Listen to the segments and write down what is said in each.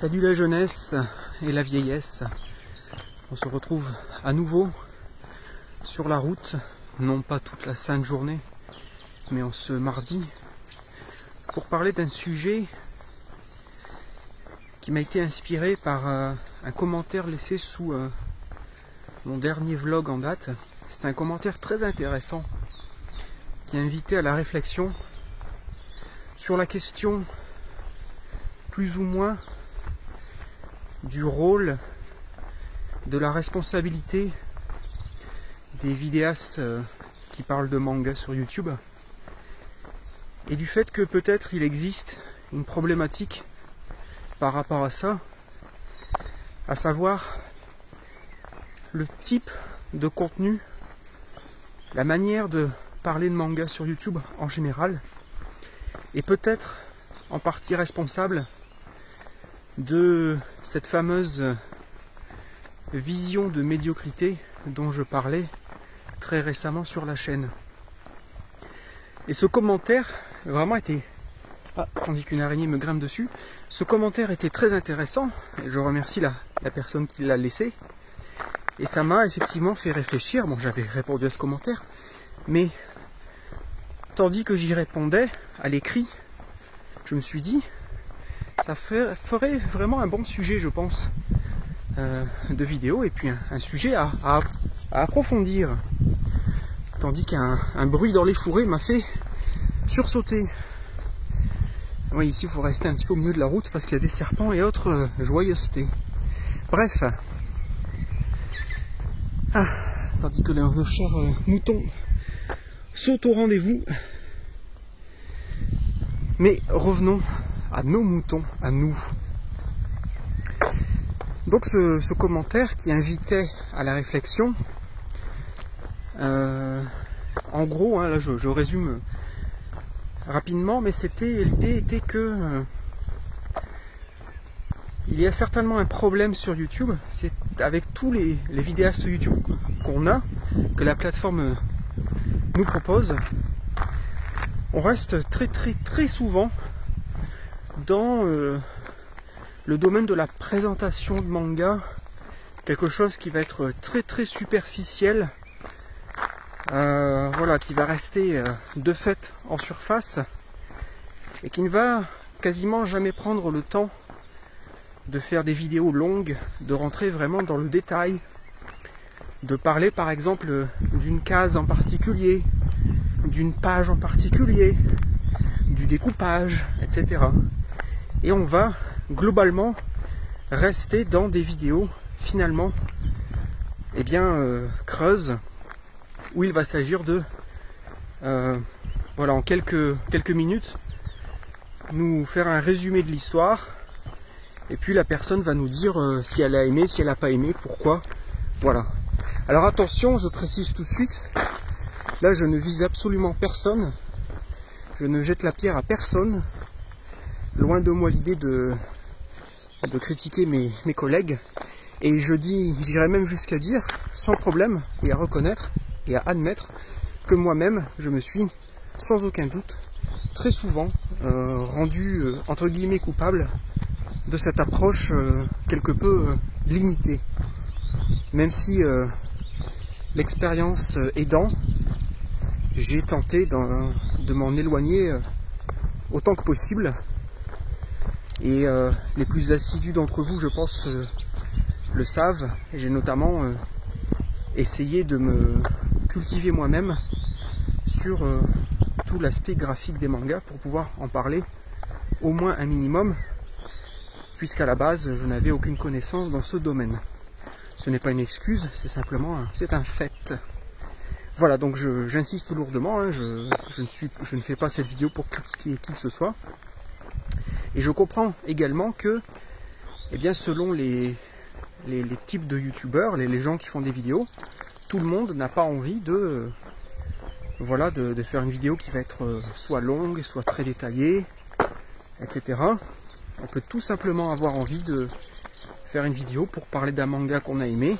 Salut la jeunesse et la vieillesse. On se retrouve à nouveau sur la route, non pas toute la sainte journée, mais en ce mardi, pour parler d'un sujet qui m'a été inspiré par un commentaire laissé sous mon dernier vlog en date. C'est un commentaire très intéressant qui a invité à la réflexion sur la question plus ou moins du rôle, de la responsabilité des vidéastes qui parlent de manga sur YouTube, et du fait que peut-être il existe une problématique par rapport à ça, à savoir le type de contenu, la manière de parler de manga sur YouTube en général, et peut-être en partie responsable de cette fameuse vision de médiocrité dont je parlais très récemment sur la chaîne. Et ce commentaire vraiment était... Ah, tandis qu'une araignée me grimpe dessus. Ce commentaire était très intéressant, et je remercie la personne qui l'a laissé. Et ça m'a effectivement fait réfléchir. Bon, j'avais répondu à ce commentaire, mais tandis que j'y répondais à l'écrit, je me suis dit, ça ferait vraiment un bon sujet, je pense, de vidéo, et puis un sujet à approfondir. Tandis qu'un bruit dans les fourrés m'a fait sursauter. Oui, ici il faut rester un petit peu au milieu de la route parce qu'il y a des serpents et autres joyeusetés. Bref. Tandis que nos chers moutons sautent au rendez-vous. Mais revenons à nos moutons, à nous. Donc ce commentaire qui invitait à la réflexion, en gros, là je résume rapidement, mais l'idée était que il y a certainement un problème sur YouTube, c'est avec tous les vidéastes YouTube qu'on a, que la plateforme nous propose, on reste très souvent dans le domaine de la présentation de manga, quelque chose qui va être très superficiel, voilà, qui va rester de fait en surface et qui ne va quasiment jamais prendre le temps de faire des vidéos longues, de rentrer vraiment dans le détail, de parler par exemple d'une case en particulier, d'une page en particulier, du découpage, etc. Et on va globalement rester dans des vidéos finalement creuses, où il va s'agir de voilà, en quelques minutes nous faire un résumé de l'histoire, et puis la personne va nous dire si elle a aimé, si elle n'a pas aimé, pourquoi. Voilà. Alors attention, je précise tout de suite, là je ne vise absolument personne, je ne jette la pierre à personne, loin de moi l'idée de critiquer mes collègues, et j'irais même jusqu'à dire, sans problème, et à reconnaître, et à admettre, que moi-même, je me suis, sans aucun doute, très souvent rendu, entre guillemets, coupable de cette approche quelque peu limitée. Même si l'expérience aidant, j'ai tenté de m'en éloigner autant que possible. Et les plus assidus d'entre vous, je pense, le savent. J'ai notamment essayé de me cultiver moi-même sur tout l'aspect graphique des mangas pour pouvoir en parler au moins un minimum, puisqu'à la base, je n'avais aucune connaissance dans ce domaine. Ce n'est pas une excuse, c'est simplement c'est un fait. Voilà, donc j'insiste lourdement, hein, je ne fais pas cette vidéo pour critiquer qui que ce soit. Et je comprends également que, selon les types de youtubeurs, les gens qui font des vidéos, tout le monde n'a pas envie de faire une vidéo qui va être soit longue, soit très détaillée, etc. On peut tout simplement avoir envie de faire une vidéo pour parler d'un manga qu'on a aimé,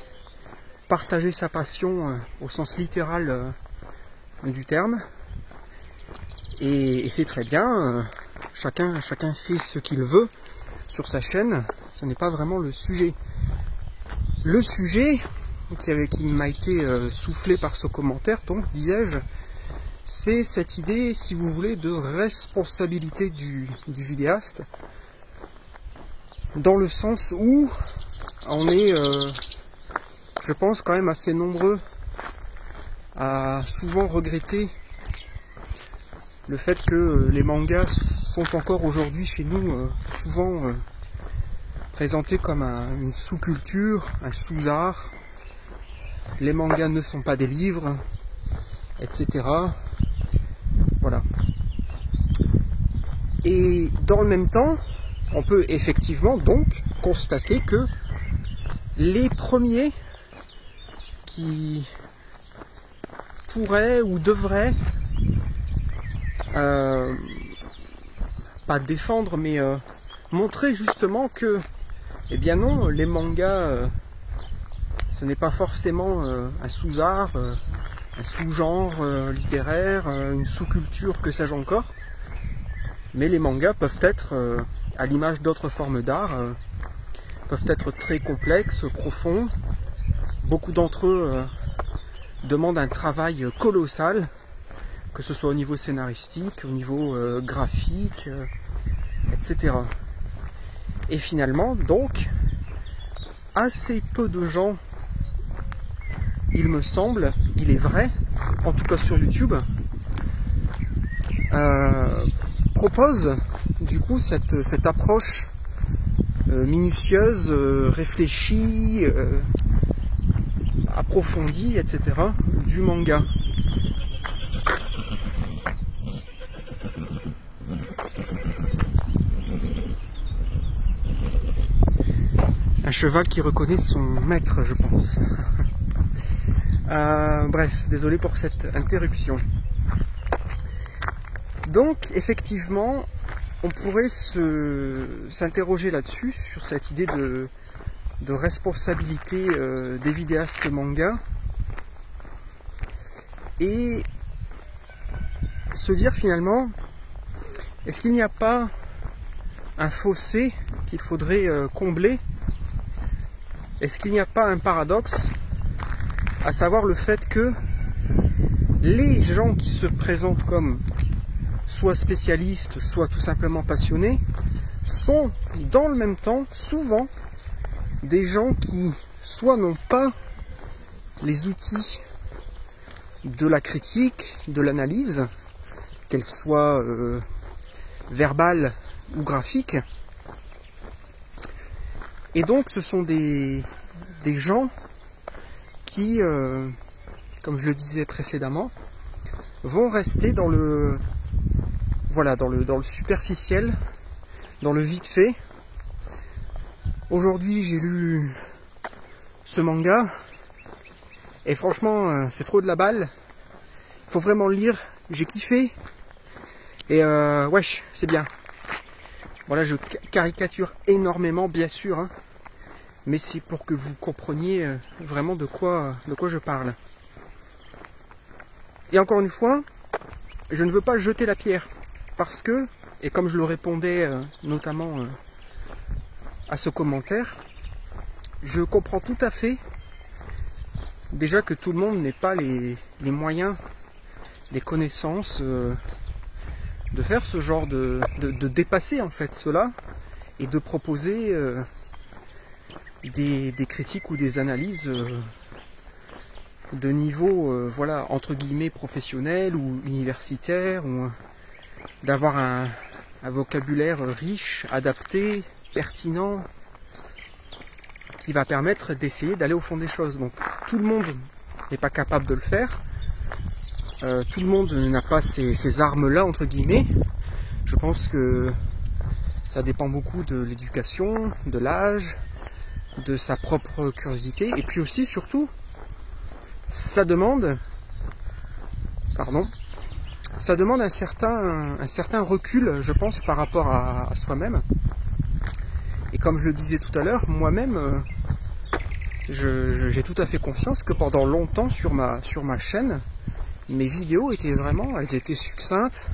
partager sa passion au sens littéral du terme, et c'est très bien, chacun fait ce qu'il veut sur sa chaîne, ce n'est pas vraiment le sujet. Le sujet qui m'a été soufflé par ce commentaire, donc disais-je, c'est cette idée, si vous voulez, de responsabilité du vidéaste, dans le sens où on est, je pense, quand même assez nombreux à souvent regretter le fait que les mangas sont encore aujourd'hui chez nous souvent présentés comme une sous-culture, un sous-art. Les mangas ne sont pas des livres, etc. Voilà. Et dans le même temps, on peut effectivement donc constater que les premiers qui pourraient ou devraient pas défendre, mais montrer justement que, eh bien non, les mangas, ce n'est pas forcément un sous-art, un sous-genre littéraire, une sous-culture, que sais-je encore. Mais les mangas peuvent être, à l'image d'autres formes d'art, peuvent être très complexes, profonds. Beaucoup d'entre eux demandent un travail colossal, que ce soit au niveau scénaristique, au niveau graphique, etc. Et finalement, donc, assez peu de gens, il me semble, il est vrai, en tout cas sur YouTube, proposent du coup cette approche minutieuse, réfléchie, approfondie, etc. du manga. Un cheval qui reconnaît son maître, je pense. Bref, désolé pour cette interruption. Donc, effectivement, on pourrait s'interroger là-dessus, sur cette idée de responsabilité des vidéastes manga, et se dire finalement, est-ce qu'il n'y a pas un fossé qu'il faudrait combler? Est-ce qu'il n'y a pas un paradoxe, à savoir le fait que les gens qui se présentent comme soit spécialistes, soit tout simplement passionnés, sont dans le même temps souvent des gens qui soit n'ont pas les outils de la critique, de l'analyse, qu'elle soit verbale ou graphique, et donc ce sont des gens qui, comme je le disais précédemment, vont rester dans le superficiel, dans le vite fait. Aujourd'hui j'ai lu ce manga et franchement c'est trop de la balle, il faut vraiment le lire, j'ai kiffé et wesh, c'est bien. Voilà, je caricature énormément bien sûr, hein, mais c'est pour que vous compreniez vraiment de quoi je parle. Et encore une fois, je ne veux pas jeter la pierre, parce que, et comme je le répondais notamment à ce commentaire, je comprends tout à fait déjà que tout le monde n'ait pas les moyens, les connaissances de faire ce genre de dépasser en fait cela et de proposer des critiques ou des analyses de niveau voilà, entre guillemets professionnel ou universitaire, ou d'avoir un vocabulaire riche, adapté, pertinent, qui va permettre d'essayer d'aller au fond des choses. Donc tout le monde n'est pas capable de le faire. Tout le monde n'a pas ces armes-là, entre guillemets. Je pense que ça dépend beaucoup de l'éducation, de l'âge, de sa propre curiosité. Et puis aussi, surtout, ça demande un certain recul, je pense, par rapport à soi-même. Et comme je le disais tout à l'heure, moi-même, j'ai tout à fait conscience que pendant longtemps sur ma chaîne, mes vidéos étaient vraiment, elles étaient succinctes,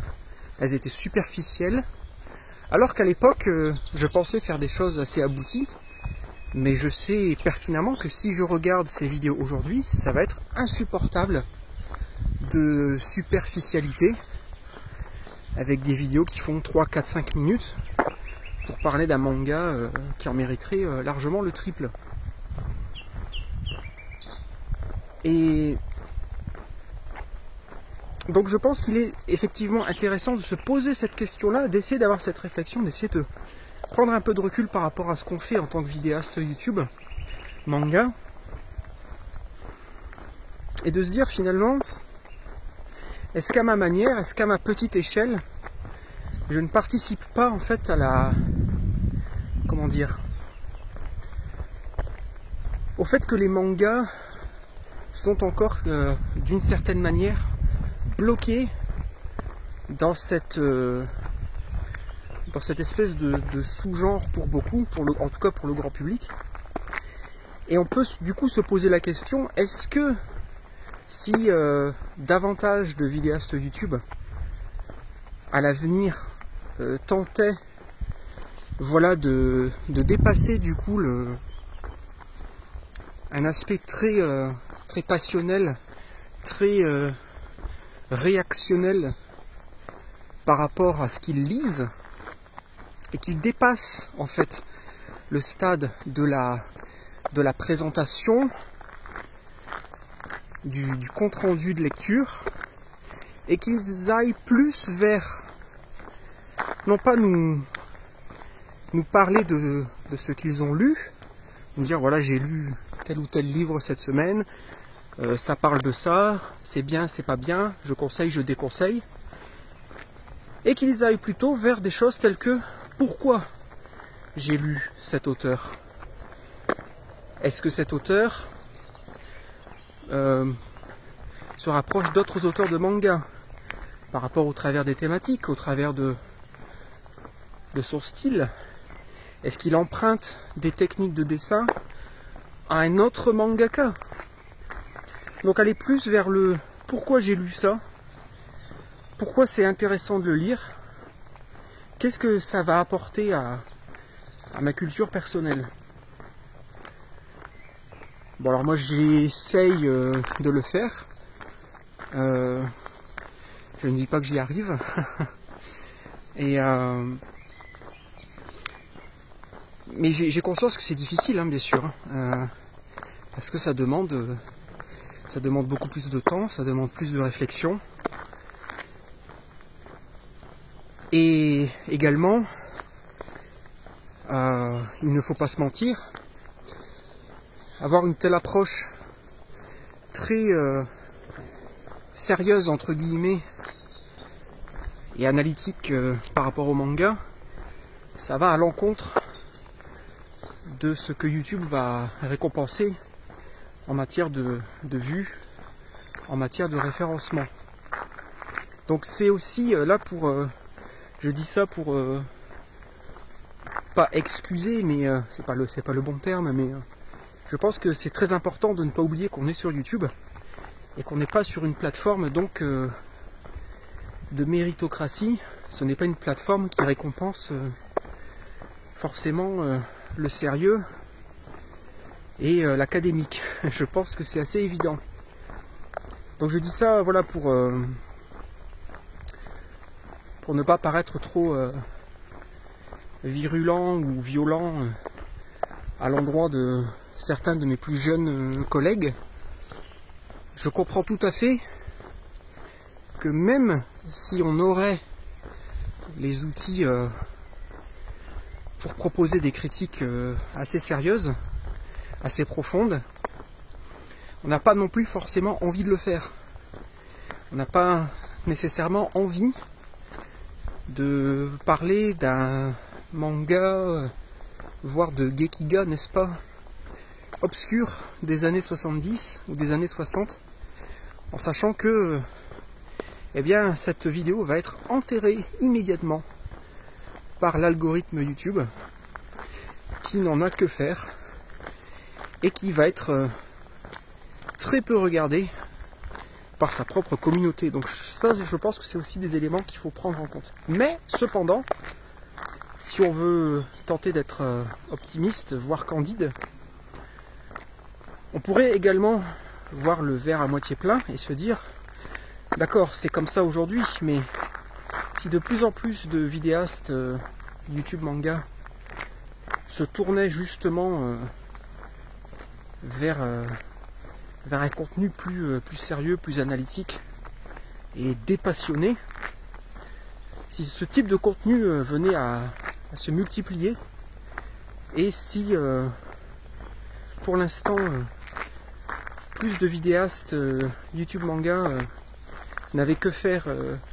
elles étaient superficielles, Alors qu'à l'époque, je pensais faire des choses assez abouties, mais je sais pertinemment que si je regarde ces vidéos aujourd'hui, ça va être insupportable de superficialité, avec des vidéos qui font 3, 4, 5 minutes, pour parler d'un manga qui en mériterait largement le triple. Et donc je pense qu'il est effectivement intéressant de se poser cette question-là, d'essayer d'avoir cette réflexion, d'essayer de prendre un peu de recul par rapport à ce qu'on fait en tant que vidéaste YouTube, manga, et de se dire finalement, est-ce qu'à ma manière, est-ce qu'à ma petite échelle, je ne participe pas en fait à la... comment dire, au fait que les mangas sont encore d'une certaine manière bloqués dans cette espèce de sous-genre pour beaucoup, en tout cas pour le grand public. Et on peut du coup se poser la question, est-ce que si davantage de vidéastes YouTube à l'avenir tentaient voilà, de dépasser du coup un aspect très, très passionnel, très réactionnel par rapport à ce qu'ils lisent, et qu'ils dépassent en fait le stade de la présentation, du compte-rendu de lecture, et qu'ils aillent plus vers, non pas nous parler de ce qu'ils ont lu, nous dire voilà j'ai lu tel ou tel livre cette semaine, ça parle de ça, c'est bien, c'est pas bien, je conseille, je déconseille, et qu'ils aillent plutôt vers des choses telles que pourquoi j'ai lu cet auteur. Est-ce que cet auteur se rapproche d'autres auteurs de manga par rapport au travers des thématiques, au travers de son style? Est-ce qu'il emprunte des techniques de dessin à un autre mangaka? Donc aller plus vers le pourquoi j'ai lu ça, pourquoi c'est intéressant de le lire, qu'est-ce que ça va apporter à ma culture personnelle. Bon alors moi j'essaye de le faire, je ne dis pas que j'y arrive, et mais j'ai conscience que c'est difficile, hein, bien sûr, parce que ça demande beaucoup plus de temps, ça demande plus de réflexion. Et également, il ne faut pas se mentir, avoir une telle approche très sérieuse, entre guillemets, et analytique par rapport au manga, ça va à l'encontre de ce que YouTube va récompenser en matière de vues, en matière de référencement. Donc c'est aussi là pour... je dis ça pour pas excuser, mais c'est pas le bon terme, mais je pense que c'est très important de ne pas oublier qu'on est sur YouTube et qu'on n'est pas sur une plateforme donc de méritocratie. Ce n'est pas une plateforme qui récompense forcément le sérieux et l'académique. Je pense que c'est assez évident. Donc je dis ça voilà pour ne pas paraître trop virulent ou violent à l'endroit de certains de mes plus jeunes collègues. Je comprends tout à fait que même si on aurait les outils pour proposer des critiques assez sérieuses, assez profondes, on n'a pas non plus forcément envie de le faire. On n'a pas nécessairement envie de parler d'un manga, voire de Gekiga, n'est-ce pas, obscur des années 70 ou des années 60, en sachant que eh bien, cette vidéo va être enterrée immédiatement par l'algorithme YouTube, qui n'en a que faire, et qui va être très peu regardée par sa propre communauté. Donc ça, je pense que c'est aussi des éléments qu'il faut prendre en compte. Mais cependant, si on veut tenter d'être optimiste, voire candide, on pourrait également voir le verre à moitié plein et se dire, d'accord, c'est comme ça aujourd'hui, mais si de plus en plus de vidéastes YouTube manga se tournaient justement vers un contenu plus sérieux, plus analytique et dépassionné, si ce type de contenu venait à se multiplier, et si pour l'instant plus de vidéastes YouTube manga n'avaient que faire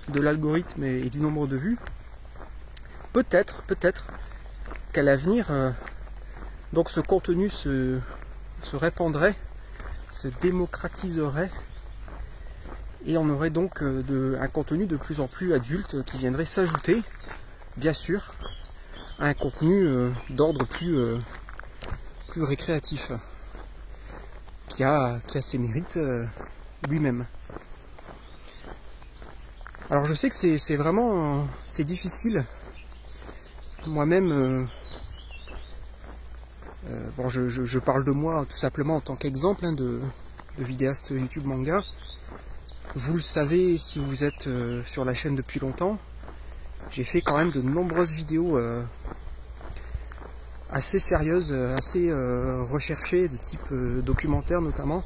de l'algorithme et du nombre de vues, peut-être qu'à l'avenir donc ce contenu se répandrait, se démocratiserait, et on aurait donc un contenu de plus en plus adulte qui viendrait s'ajouter, bien sûr, à un contenu d'ordre plus récréatif, qui a ses mérites lui-même. Alors je sais que c'est vraiment c'est difficile. Moi-même, bon, je parle de moi tout simplement en tant qu'exemple de vidéaste YouTube manga. Vous le savez si vous êtes sur la chaîne depuis longtemps, j'ai fait quand même de nombreuses vidéos assez sérieuses, assez recherchées, de type documentaire notamment,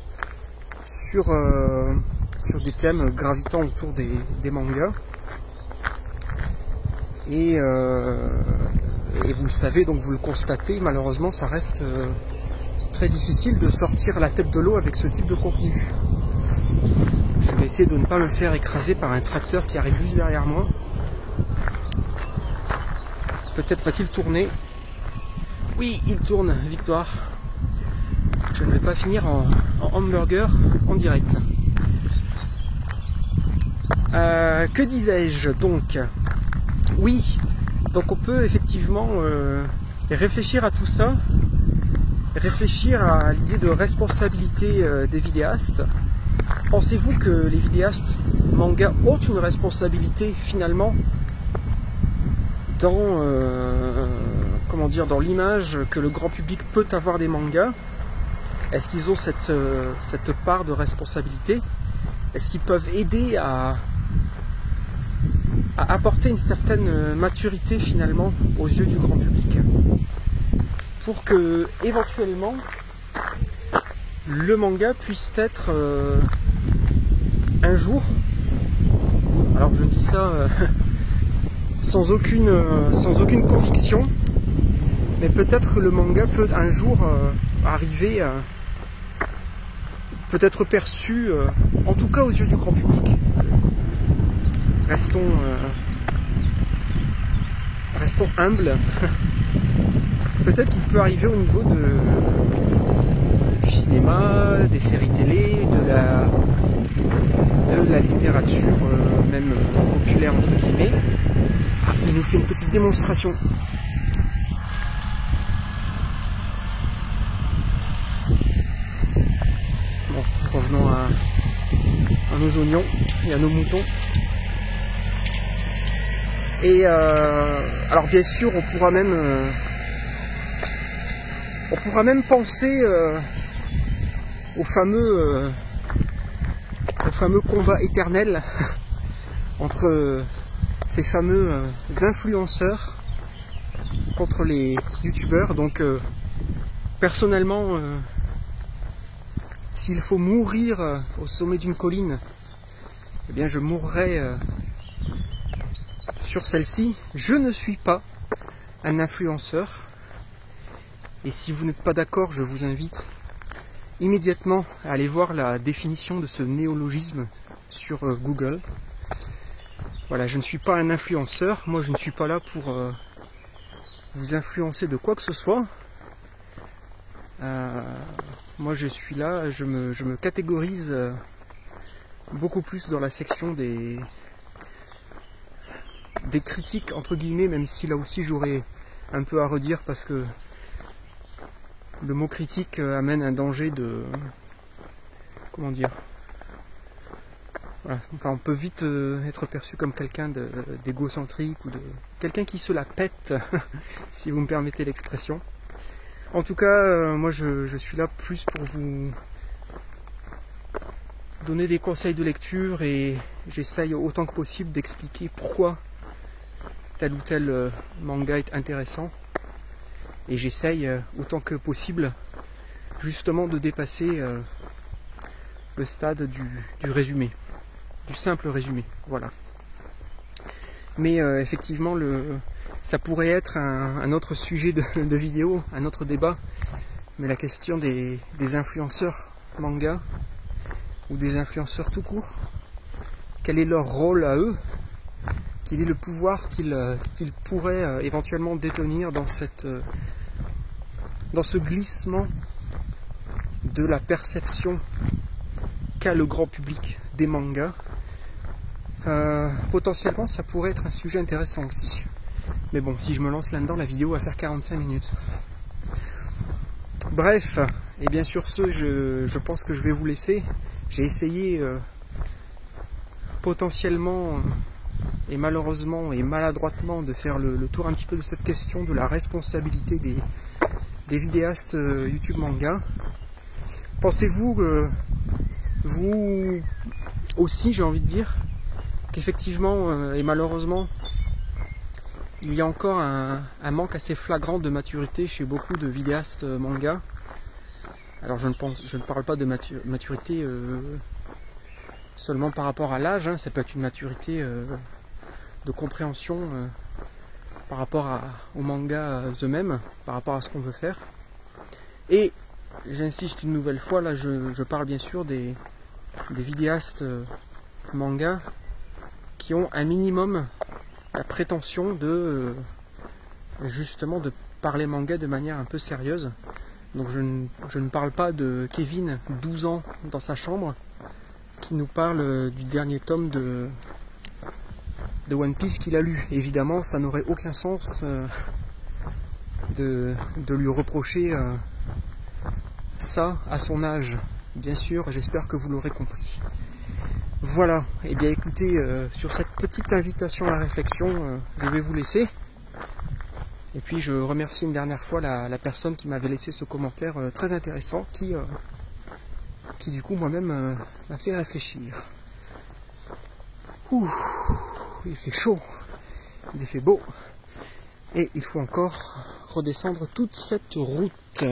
sur des thèmes gravitant autour des mangas. Et vous le savez, donc vous le constatez, malheureusement ça reste très difficile de sortir la tête de l'eau avec ce type de contenu. Je vais essayer de ne pas me faire écraser par un tracteur qui arrive juste derrière moi. Peut-être va-t-il tourner. Oui, il tourne, victoire. Je ne vais pas finir en hamburger en direct. Que disais-je donc? Oui, donc on peut effectivement réfléchir à tout ça, réfléchir à l'idée de responsabilité des vidéastes. Pensez-vous que les vidéastes manga ont une responsabilité finalement dans comment dire, dans l'image que le grand public peut avoir des mangas? Est-ce qu'ils ont cette part de responsabilité? Est-ce qu'ils peuvent aider à apporter une certaine maturité finalement aux yeux du grand public, pour que éventuellement le manga puisse être un jour, alors je dis ça sans aucune conviction, mais peut-être que le manga peut un jour arriver peut être perçu, en tout cas aux yeux du grand public. Restons humbles. Peut-être qu'il peut arriver au niveau du cinéma, des séries télé, de la littérature, même populaire entre guillemets. Ah, il nous fait une petite démonstration. Bon, revenons à nos oignons et à nos moutons. Et alors bien sûr on pourra même penser au fameux combat éternel entre ces fameux influenceurs contre les youtubeurs. Donc personnellement, s'il faut mourir au sommet d'une colline, eh bien je mourrai sur celle-ci. Je ne suis pas un influenceur, et si vous n'êtes pas d'accord, je vous invite immédiatement à aller voir la définition de ce néologisme sur Google. Voilà, je ne suis pas un influenceur, moi je ne suis pas là pour vous influencer de quoi que ce soit. Moi je suis là, je me catégorise beaucoup plus dans la section des critiques entre guillemets, même si là aussi j'aurais un peu à redire, parce que le mot critique amène un danger de, comment dire, Voilà. Enfin, on peut vite être perçu comme quelqu'un d'égocentrique ou de quelqu'un qui se la pète, si vous me permettez l'expression. En tout cas, moi je suis là plus pour vous donner des conseils de lecture et j'essaye autant que possible d'expliquer pourquoi tel ou tel manga est intéressant. Et j'essaye autant que possible justement de dépasser le stade du résumé, du simple résumé. Voilà. Mais effectivement, ça pourrait être un autre sujet de vidéo, un autre débat, mais la question des influenceurs manga ou des influenceurs tout court, quel est leur rôle à eux, quel est le pouvoir qu'ils pourraient éventuellement détenir dans ce glissement de la perception qu'a le grand public des mangas. Potentiellement ça pourrait être un sujet intéressant aussi. Mais bon, si je me lance là-dedans, la vidéo va faire 45 minutes. Bref, et bien sur ce, je pense que je vais vous laisser. J'ai essayé potentiellement et malheureusement et maladroitement de faire le tour un petit peu de cette question de la responsabilité des vidéastes YouTube manga. Pensez-vous, vous aussi, j'ai envie de dire, qu'effectivement et malheureusement, il y a encore un manque assez flagrant de maturité chez beaucoup de vidéastes manga. Alors je ne parle pas de maturité seulement par rapport à l'âge, hein, ça peut être une maturité de compréhension par rapport aux mangas eux-mêmes, par rapport à ce qu'on veut faire. Et j'insiste une nouvelle fois, là je parle bien sûr des vidéastes manga qui ont un minimum la prétention de justement de parler manga de manière un peu sérieuse. Donc je ne parle pas de Kevin, 12 ans, dans sa chambre, qui nous parle du dernier tome de One Piece qu'il a lu. Évidemment, ça n'aurait aucun sens de lui reprocher ça à son âge. Bien sûr, j'espère que vous l'aurez compris. Voilà, et bien écoutez, sur cette petite invitation à la réflexion, je vais vous laisser. Et puis je remercie une dernière fois la personne qui m'avait laissé ce commentaire très intéressant, qui du coup moi-même m'a fait réfléchir. Ouh, il fait chaud, il fait beau, et il faut encore redescendre toute cette route.